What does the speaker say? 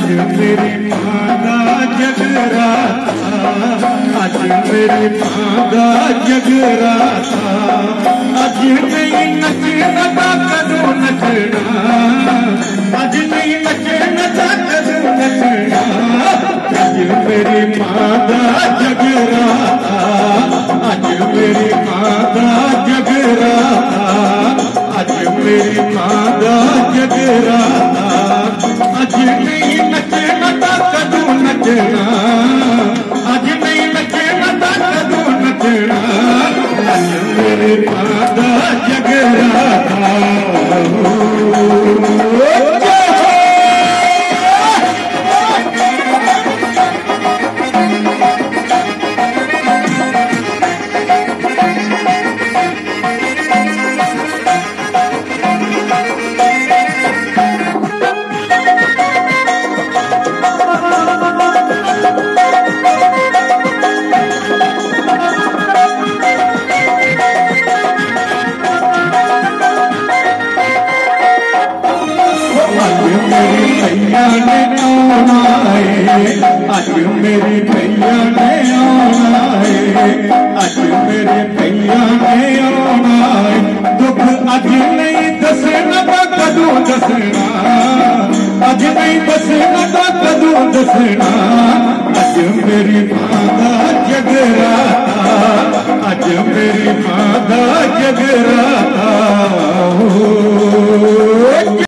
मेरी मां दा जगराता, अज मेरी मां दा जगराता, अज नहीं नचना ता कदों नचना, अज नहीं नचना ता कदों नचना, अज मेरी मां दा जगराता, अज मेरी मां दा जगराता, अज मेरी मां दा जगराता, अज नहीं नचना ता कदों नचना, अज नहीं नचना ता कदों नचना, अज मेरी मां दा जगराता। अज मेरी भैया ने आना है, अज मेरे भैया ने आना है, दुख अज नहीं दसना ता कदों दसना, अज नहीं दसना ता कदों दसना, अज मेरी मां दा जगराता, अज मेरी मां दा जगराता।